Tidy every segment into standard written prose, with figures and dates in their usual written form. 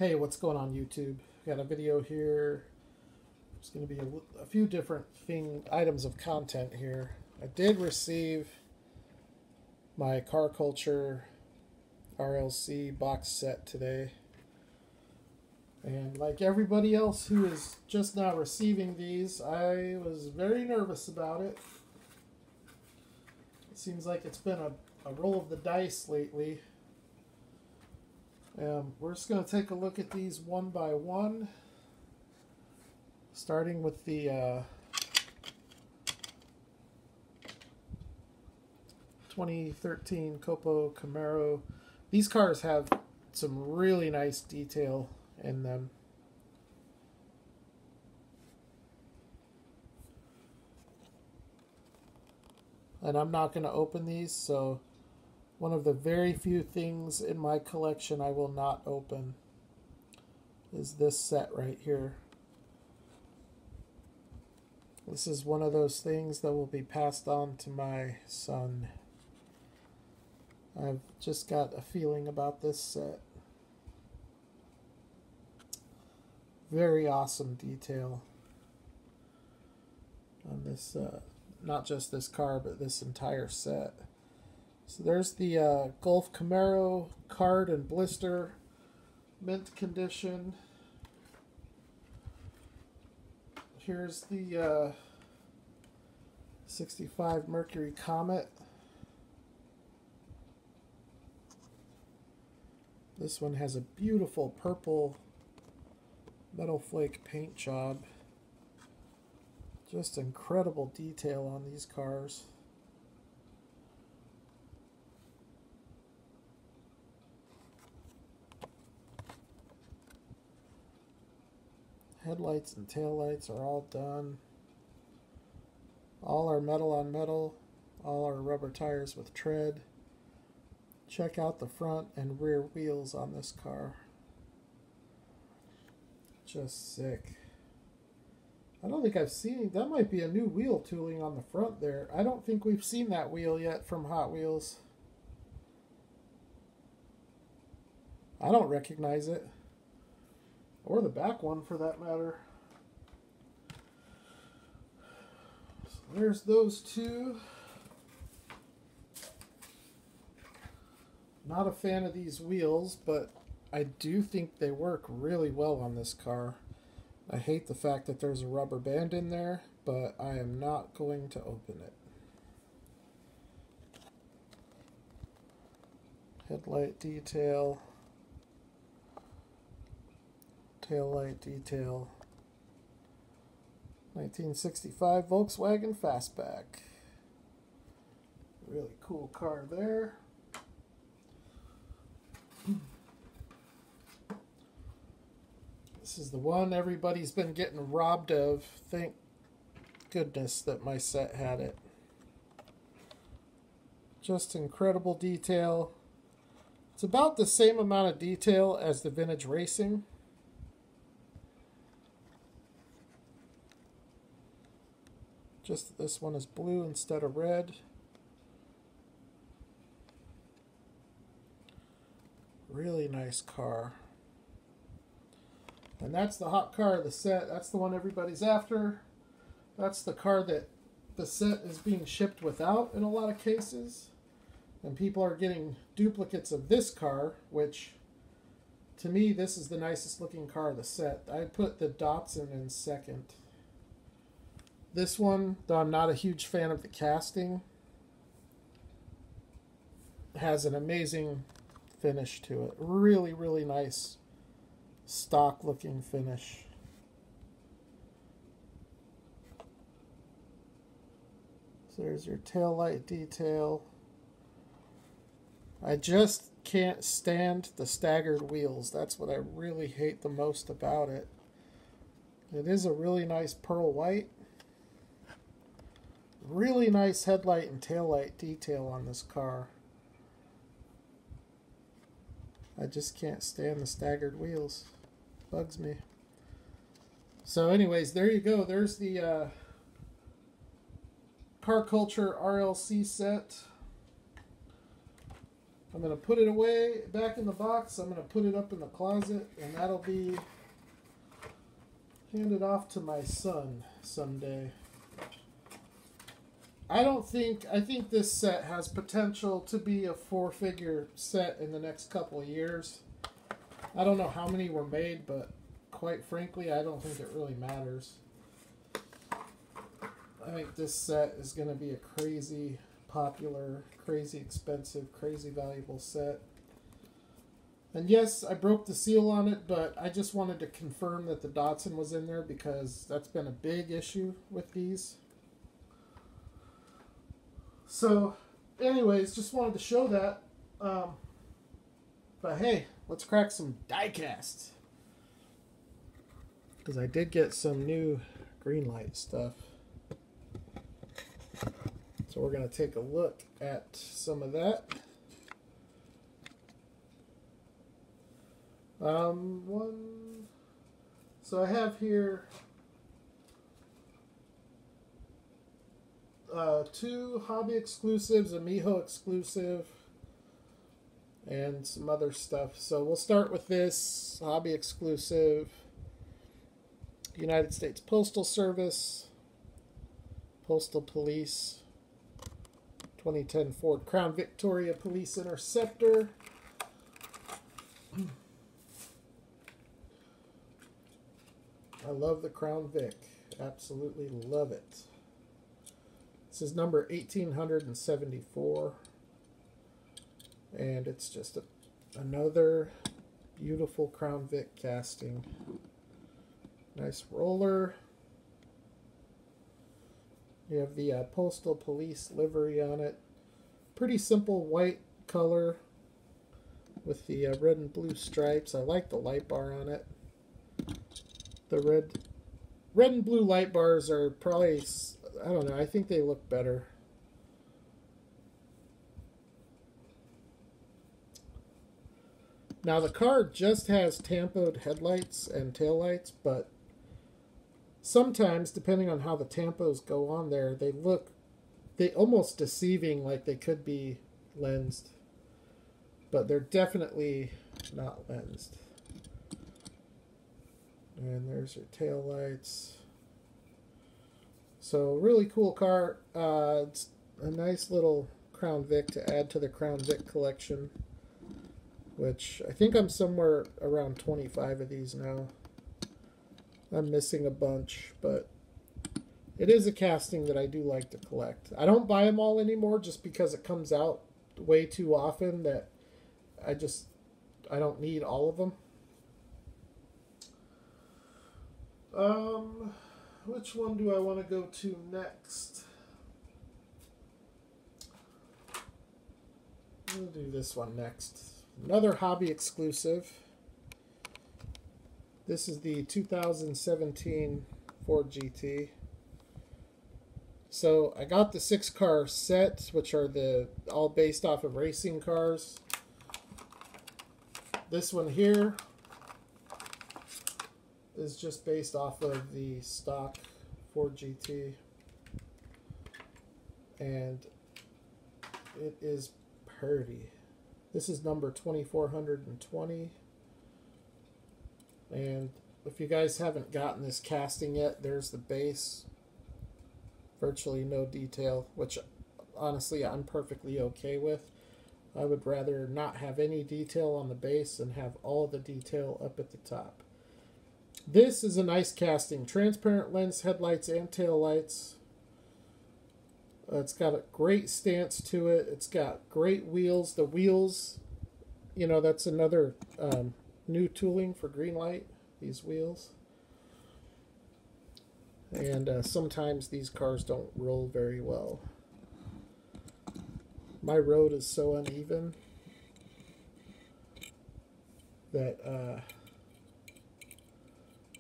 Hey, what's going on YouTube? Got a video here. There's going to be a few different items of content here. I did receive my Car Culture RLC box set today. And like everybody else who is just now receiving these, I was very nervous about it. It seems like it's been a roll of the dice lately. We're just going to take a look at these one by one, starting with the 2013 Copo Camaro. These cars have some really nice detail in them. And I'm not going to open these, so one of the very few things in my collection I will not open is this set right here. This is one of those things that will be passed on to my son. I've just got a feeling about this set. Very awesome detail on this, not just this car, but this entire set. So there's the Gulf Camaro card and blister, mint condition. Here's the 65 Mercury Comet. This one has a beautiful purple metal flake paint job. Just incredible detail on these cars. Headlights and taillights are all done. All are metal on metal. All are rubber tires with tread. Check out the front and rear wheels on this car. Just sick. I don't think I've seen, that might be a new wheel tooling on the front there. I don't think we've seen that wheel yet from Hot Wheels. I don't recognize it. Or the back one, for that matter. So there's those two. Not a fan of these wheels, but I do think they work really well on this car. I hate the fact that there's a rubber band in there, but I am not going to open it. Headlight detail. Taillight detail. 1965 Volkswagen Fastback. Really cool car there. This is the one everybody's been getting robbed of. Thank goodness that my set had it. Just incredible detail. It's about the same amount of detail as the Vintage Racing. Just this one is blue instead of red. Really nice car. And that's the hot car of the set. That's the one everybody's after. That's the car that the set is being shipped without in a lot of cases. And people are getting duplicates of this car, which to me, this is the nicest looking car of the set. I put the Datsun in second. This one, though I'm not a huge fan of the casting, has an amazing finish to it. Really, really nice stock looking finish. So there's your taillight detail. I just can't stand the staggered wheels. That's what I really hate the most about it. It is a really nice pearl white. Really nice headlight and taillight detail on this car. I just can't stand the staggered wheels. Bugs me. So anyways, there you go. There's the Car Culture RLC set. I'm going to put it away back in the box. I'm going to put it up in the closet, and that'll be handed off to my son someday. I think this set has potential to be a 4-figure set in the next couple of years. I don't know how many were made, but quite frankly, I don't think it really matters. I think this set is going to be a crazy popular, crazy expensive, crazy valuable set. And yes, I broke the seal on it, but I just wanted to confirm that the Datsun was in there because that's been a big issue with these. So, anyways, just wanted to show that. But hey, let's crack some die-cast. Because I did get some new Greenlight stuff. So we're going to take a look at some of that. So I have here 2 hobby exclusives, a Miho exclusive, and some other stuff. So we'll start with this hobby exclusive. United States Postal Service, Postal Police, 2010 Ford Crown Victoria Police Interceptor. I love the Crown Vic. Absolutely love it. This is number 1874. And it's just another beautiful Crown Vic casting. Nice roller. You have the Postal Police livery on it. Pretty simple white color with the red and blue stripes. I like the light bar on it. The red and blue light bars are probably, I don't know, I think they look better. Now the car just has tampoed headlights and taillights, but sometimes, depending on how the tampos go on there, they almost deceiving, like they could be lensed. But they're definitely not lensed. And there's your taillights. So, really cool car. It's a nice little Crown Vic to add to the Crown Vic collection, which I think I'm somewhere around 25 of these now. I'm missing a bunch, but it is a casting that I do like to collect. I don't buy them all anymore just because it comes out way too often that I don't need all of them. Which one do I want to go to next? We'll do this one next. Another hobby exclusive. This is the 2017 Ford GT. So I got the 6-car set, which are all based off of racing cars. This one here is just based off of the stock Ford GT. And it is pretty. This is number 2420. And if you guys haven't gotten this casting yet, there's the base. Virtually no detail, which honestly I'm perfectly okay with. I would rather not have any detail on the base and have all the detail up at the top. This is a nice casting. Transparent lens headlights and tail lights. It's got a great stance to it. It's got great wheels. The wheels, you know, that's another new tooling for Greenlight, these wheels. And sometimes these cars don't roll very well. My road is so uneven that,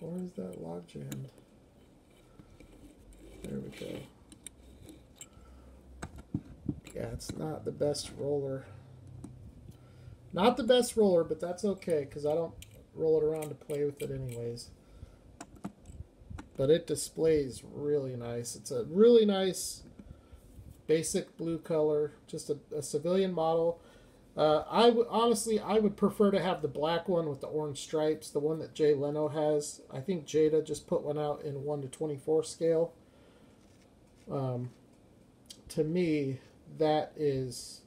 where is that log jammed? There we go. Yeah, it's not the best roller. Not the best roller, but that's okay, because I don't roll it around to play with it anyways. But it displays really nice. It's a really nice basic blue color, just a civilian model. Honestly, I would prefer to have the black one with the orange stripes, the one that Jay Leno has. I think Jada just put one out in 1:24 scale. To me, that is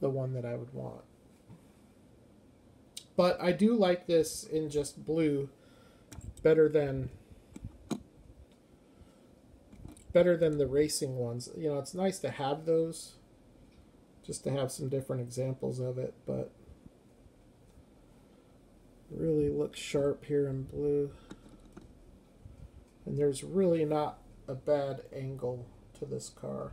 the one that I would want. But I do like this in just blue better than the racing ones. You know, it's nice to have those, just to have some different examples of it, but really looks sharp here in blue. And there's really not a bad angle to this car.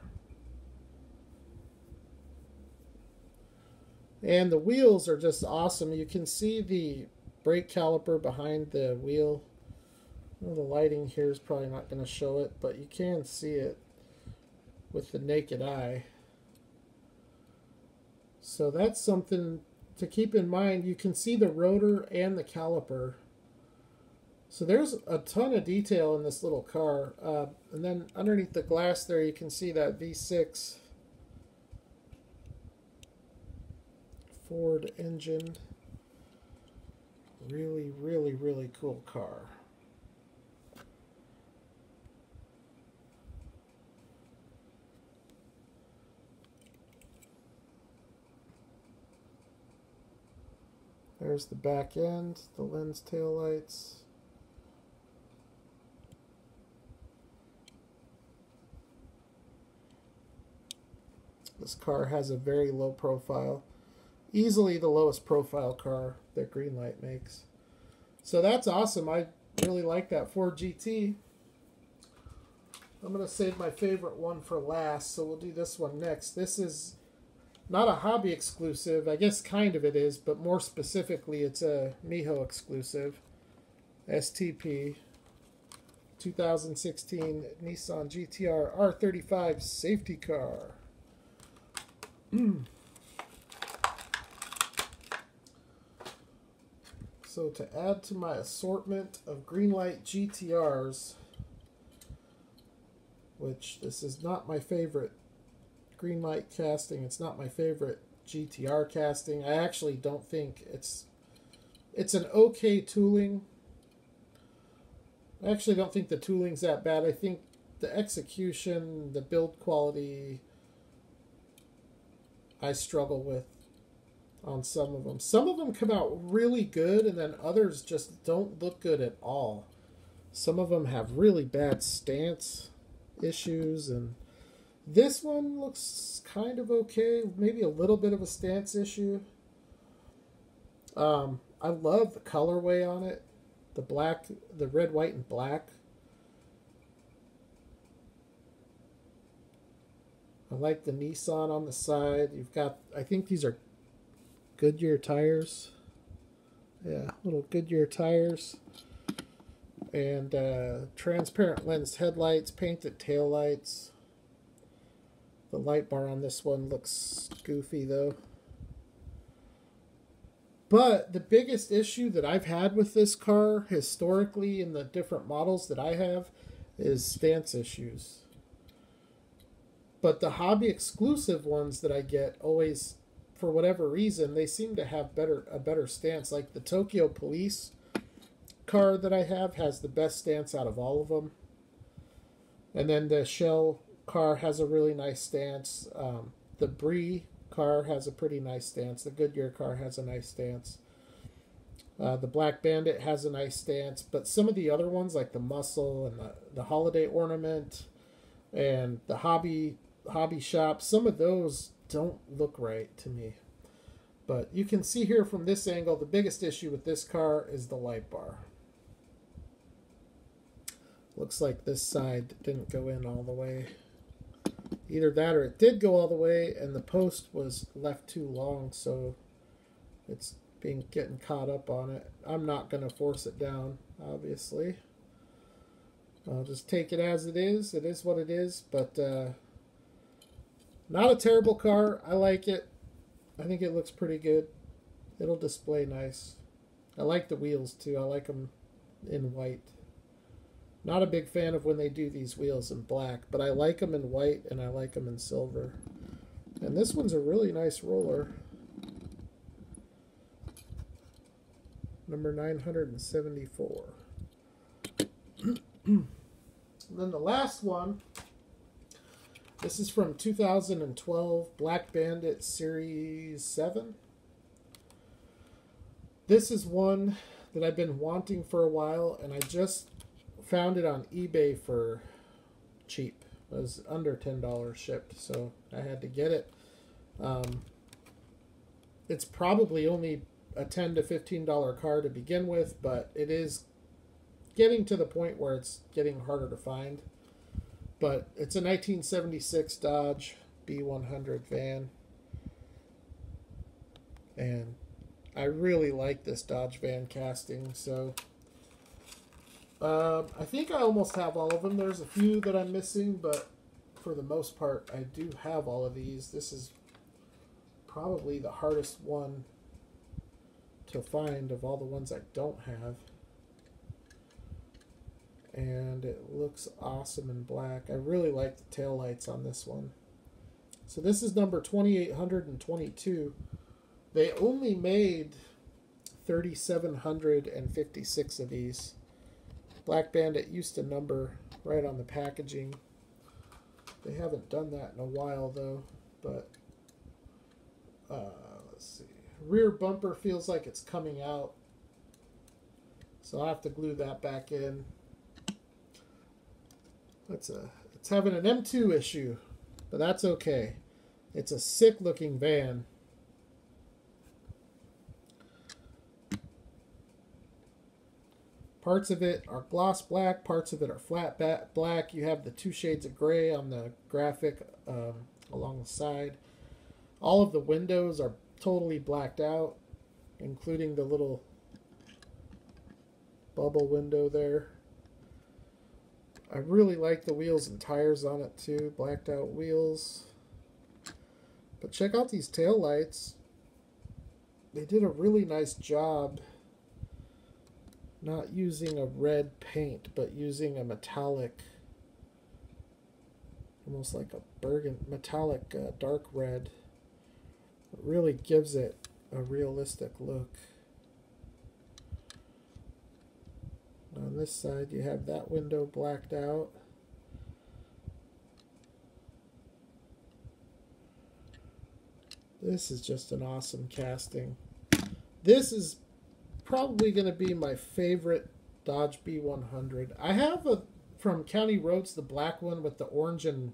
And the wheels are just awesome. You can see the brake caliper behind the wheel. Well, the lighting here is probably not going to show it, but you can see it with the naked eye. So that's something to keep in mind. You can see the rotor and the caliper. So there's a ton of detail in this little car. And then underneath the glass there, you can see that V6 Ford engine. Really, really, really cool car. There's the back end, the lens taillights. This car has a very low profile. Easily the lowest profile car that Greenlight makes. So that's awesome. I really like that Ford GT. I'm going to save my favorite one for last, so we'll do this one next. This is not a hobby exclusive. I guess kind of it is, but more specifically it's a Miho exclusive. STP 2016 Nissan GTR R35 safety car. So to add to my assortment of Greenlight GTRs, which this is not my favorite Greenlight casting, it's not my favorite GTR casting. I actually don't think it's an okay tooling. I actually don't think the tooling's that bad. I think the execution, the build quality, I struggle with on some of them. Some of them come out really good, and then others just don't look good at all. Some of them have really bad stance issues, and this one looks kind of okay. Maybe a little bit of a stance issue. I love the colorway on it. The black, the red, white, and black. I like the Nissan on the side. You've got, I think these are Goodyear tires. Yeah, little Goodyear tires. And transparent lensed headlights, painted taillights. The light bar on this one looks goofy though. But the biggest issue that I've had with this car historically in the different models that I have is stance issues. But the hobby exclusive ones that I get always, for whatever reason, they seem to have a better stance. Like the Tokyo Police car that I have has the best stance out of all of them. And then the Shell car has a really nice stance. The Brie car has a pretty nice stance. The Goodyear car has a nice stance. The Black Bandit has a nice stance. But some of the other ones, like the Muscle and the Holiday Ornament and the Hobby Shop, some of those don't look right to me. But you can see here from this angle, the biggest issue with this car is the light bar. Looks like this side didn't go in all the way. Either that or it did go all the way and the post was left too long, so it's getting caught up on it. I'm not going to force it down, obviously. I'll just take it as it is. It is what it is, but not a terrible car. I like it. I think it looks pretty good. It'll display nice. I like the wheels too. I like them in white. Not a big fan of when they do these wheels in black, but I like them in white and I like them in silver. And this one's a really nice roller. Number 974. And then the last one, this is from 2012, Black Bandit Series 7. This is one that I've been wanting for a while, and I just found it on eBay for cheap. It was under $10 shipped, so I had to get it. It's probably only a $10 to $15 car to begin with, but it is getting to the point where it's getting harder to find. But it's a 1976 Dodge B100 van, and I really like this Dodge van casting, so I think I almost have all of them. There's a few that I'm missing, but for the most part, I do have all of these. This is probably the hardest one to find of all the ones I don't have. And it looks awesome in black. I really like the taillights on this one. So this is number 2822. They only made 3,756 of these. Black Bandit used to number right on the packaging. They haven't done that in a while though, but let's see. Rear bumper feels like it's coming out, so I'll have to glue that back in. It's having an M2 issue, but that's okay. It's a sick looking van. Parts of it are gloss black, parts of it are flat black. You have the 2 shades of gray on the graphic along the side. All of the windows are totally blacked out, including the little bubble window there. I really like the wheels and tires on it too, blacked out wheels. But check out these tail lights. They did a really nice job not using a red paint, but using a metallic, almost like a burgundy, metallic dark red. It really gives it a realistic look. On this side, you have that window blacked out. This is just an awesome casting. This is probably going to be my favorite Dodge B100. I have from County Roads, the black one with the orange and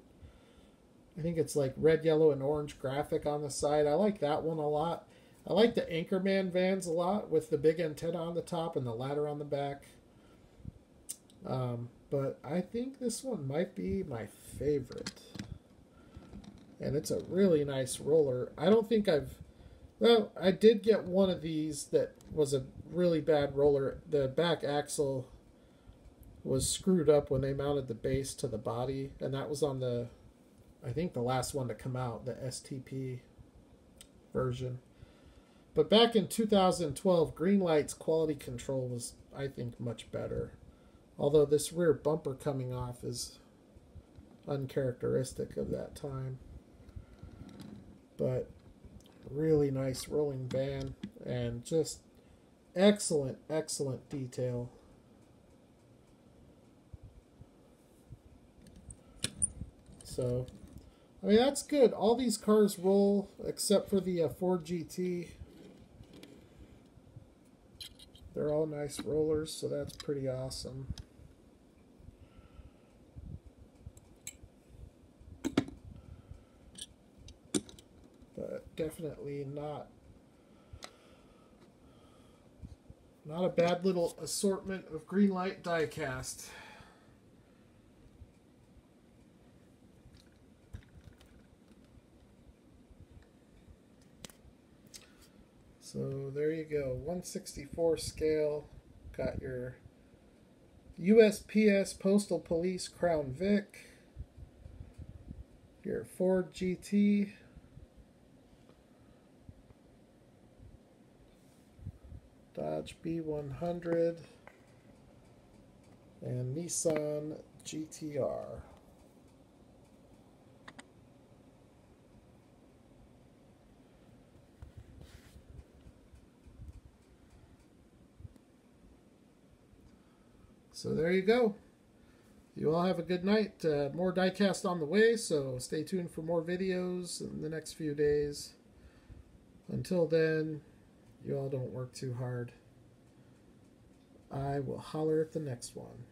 I think it's like red, yellow, and orange graphic on the side. I like that one a lot. I like the Anchorman vans a lot with the big antenna on the top and the ladder on the back. But I think this one might be my favorite. And it's a really nice roller. I don't think well, I did get one of these that was a really bad roller. The back axle was screwed up when they mounted the base to the body. And that was on the, I think the last one to come out, the STP version. But back in 2012, Greenlight's quality control was, I think, much better. Although this rear bumper coming off is uncharacteristic of that time. But really nice rolling van and just excellent, excellent detail. So, I mean, that's good. All these cars roll except for the Ford GT. They're all nice rollers, so that's pretty awesome. But definitely not a bad little assortment of Greenlight diecast. So there you go, 1/64 scale. Got your USPS Postal Police Crown Vic, your Ford GT, Dodge B100, and Nissan GTR. So there you go. You all have a good night. More diecast on the way, so stay tuned for more videos in the next few days. Until then, you all don't work too hard. I will holler at the next one.